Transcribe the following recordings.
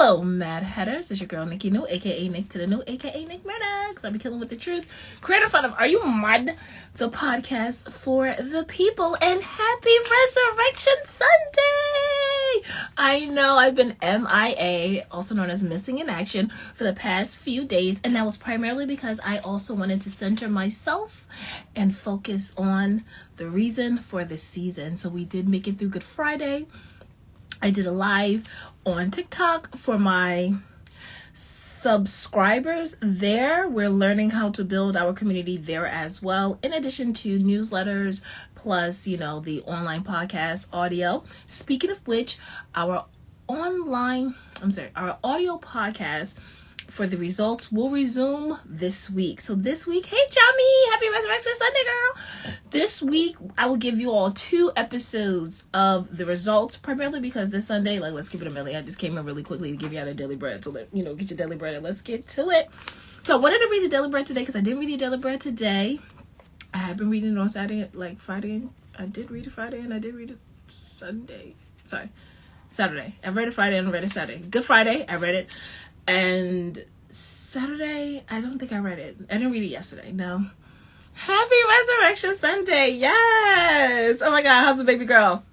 Hello, MadHatters. It's your girl, Nikki New, aka Nick to the New, aka Nick Murder, because I be killing with the truth. Creator fun of Are You Mad? The podcast for the people, and happy Resurrection Sunday! I know I've been MIA, also known as missing in action, for the past few days, and that was primarily because I also wanted to center myself and focus on the reason for this season. So we did make it through Good Friday. I did a live on TikTok for my subscribers there. We're learning how to build our community there as well, in addition to newsletters, plus, the online podcast audio. Speaking of which, our audio podcast for the results will resume this week. So this week, hey Chami, happy Resurrection Sunday, girl. This week, I will give you all 2 episodes of the results, primarily because this Sunday, let's keep it a million. I just came in really quickly to give you out a daily bread. So get your daily bread and let's get to it. So I wanted to read the daily bread today because I didn't read the daily bread today. I have been reading it on Saturday, Friday. I did read it Friday and I did read it Saturday. I read it Friday and I read it Saturday. Good Friday, I read it. And Saturday, I don't think I read it. I didn't read it yesterday, no. Happy Resurrection Sunday, yes! Oh my God, how's the baby girl?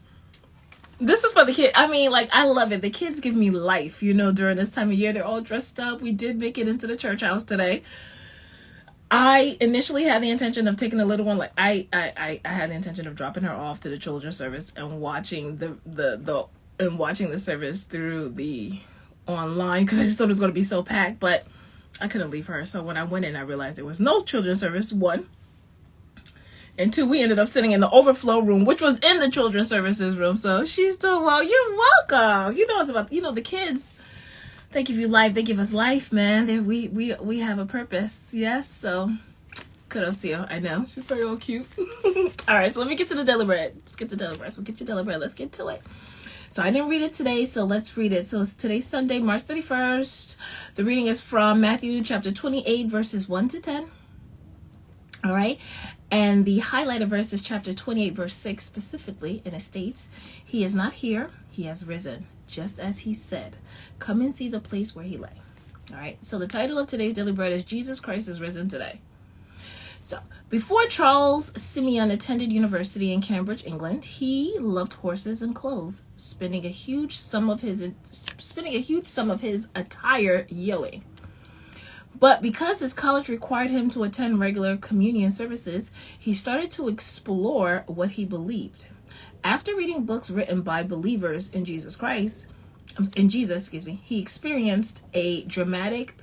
This is for the kids. I love it. The kids give me life, during this time of year. They're all dressed up. We did make it into the church house today. I initially had the intention of taking the little one, I had the intention of dropping her off to the children's service and watching the service through the online, because I just thought it was going to be so packed, but I couldn't leave her. So when I went in, I realized there was no children's service, 1. And 2, we ended up sitting in the overflow room, which was in the children's services room. So she's doing well. You're welcome. It's about, the kids. They give you life. They give us life, man. We have a purpose. Yes. So kudos to you. I know. She's very old cute. All right. So let me get to the daily bread. Let's get to the daily bread. So get your daily bread. Let's get to it. So I didn't read it today, so let's read it. So today's Sunday, March 31st. The reading is from Matthew chapter 28, verses 1 to 10. All right. And the highlighted verse is chapter 28, verse 6 specifically, and it states, "He is not here, he has risen, just as he said. Come and see the place where he lay." All right. So the title of today's daily bread is Jesus Christ is risen today. So, before Charles Simeon attended university in Cambridge, England, he loved horses and clothes, spending a huge sum of his attire yoing. But because his college required him to attend regular communion services, he started to explore what he believed. After reading books written by believers in Jesus, he experienced a dramatic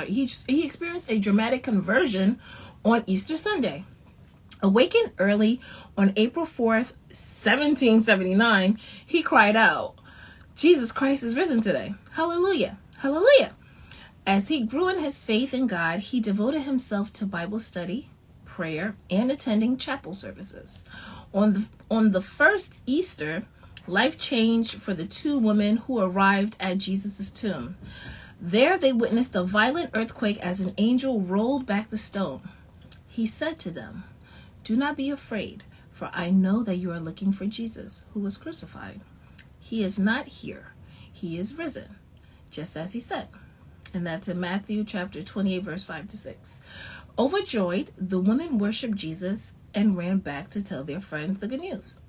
he experienced a dramatic conversion on Easter Sunday. Awakened early on April 4th, 1779, he cried out, "Jesus Christ is risen today. Hallelujah, hallelujah." As he grew in his faith in God, he devoted himself to Bible study, prayer, and attending chapel services. On the first Easter, life changed for the 2 women who arrived at Jesus' tomb. There they witnessed a violent earthquake as an angel rolled back the stone. He said to them, "Do not be afraid, for I know that you are looking for Jesus, who was crucified. He is not here. He is risen, just as he said." And that's in Matthew chapter 28, verse 5 to 6. Overjoyed, the women worshiped Jesus and ran back to tell their friends the good news.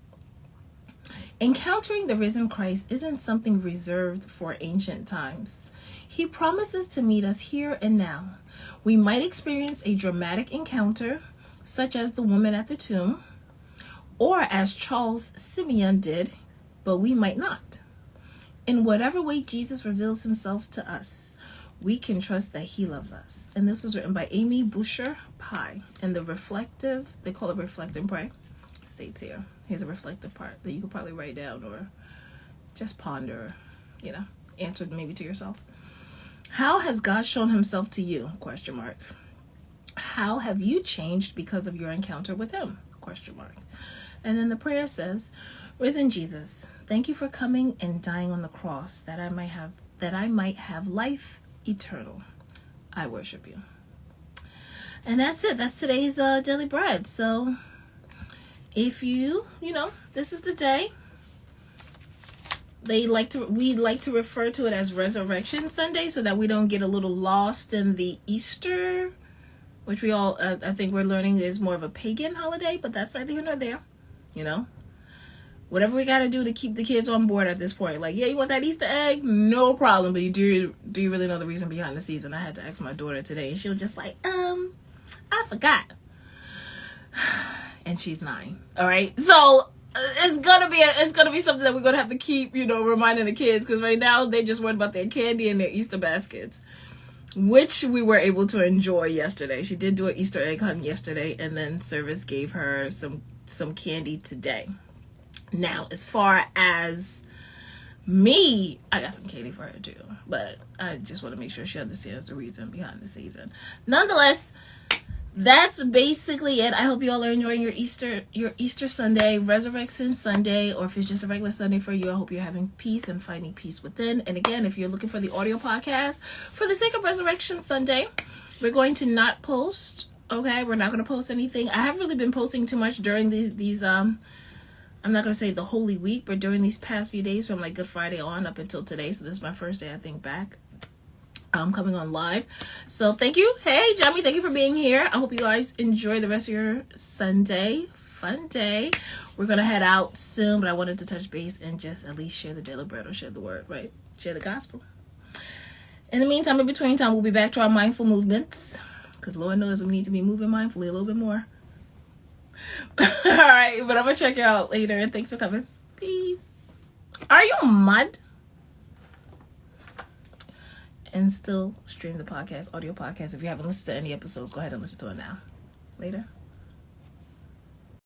Encountering the risen Christ isn't something reserved for ancient times. He promises to meet us here and now. We might experience a dramatic encounter, such as the woman at the tomb, or as Charles Simeon did, but we might not. In whatever way Jesus reveals himself to us, we can trust that he loves us. And this was written by Amy Boucher Pye. And they call it reflect and pray. It states here. Here's a reflective part that you could probably write down or just ponder, answer maybe to yourself. How has God shown himself to you? ? How have you changed because of your encounter with him? ? And then the prayer says, "Risen Jesus, thank you for coming and dying on the cross that I might have life eternal. I worship you." And that's it. That's today's daily bread. So if this is the day we like to refer to it as Resurrection Sunday so that we don't get a little lost in the Easter, which we all, I think we're learning is more of a pagan holiday, but that's neither here nor there, you know. Whatever we got to do to keep the kids on board at this point. Like, yeah, you want that Easter egg? No problem. But do you really know the reason behind the season? I had to ask my daughter today, and she was just like, I forgot. And she's 9. All right. So it's gonna be something that we're gonna have to keep, reminding the kids, because right now they just worried about their candy and their Easter baskets, which we were able to enjoy yesterday. She did do an Easter egg hunt yesterday, and then service gave her some candy today. Now, as far as me, I got some candy for her too, but I just want to make sure she understands the reason behind the season. Nonetheless, that's basically it. I hope you all are enjoying your Easter Sunday, Resurrection Sunday, or if it's just a regular Sunday for you, I hope you're having peace and finding peace within. And again, if you're looking for the audio podcast, for the sake of Resurrection Sunday, we're going to not post. Okay, we're not going to post anything. I haven't really been posting too much during these I'm not going to say the Holy Week, but during these past few days from like Good Friday on up until today. So this is my first day, I think, back. Coming on live. So thank you. Hey, Jamie, thank you for being here. I hope you guys enjoy the rest of your Sunday. Fun day. We're going to head out soon, but I wanted to touch base and just at least share the daily bread or share the word, right? Share the gospel. In the meantime, in between time, we'll be back to our mindful movements, because Lord knows we need to be moving mindfully a little bit more. All right, but I'm gonna check you out later, and thanks for coming. Peace. Are you mud? And still stream the podcast, audio podcast. If you haven't listened to any episodes, go ahead and listen to it now. Later.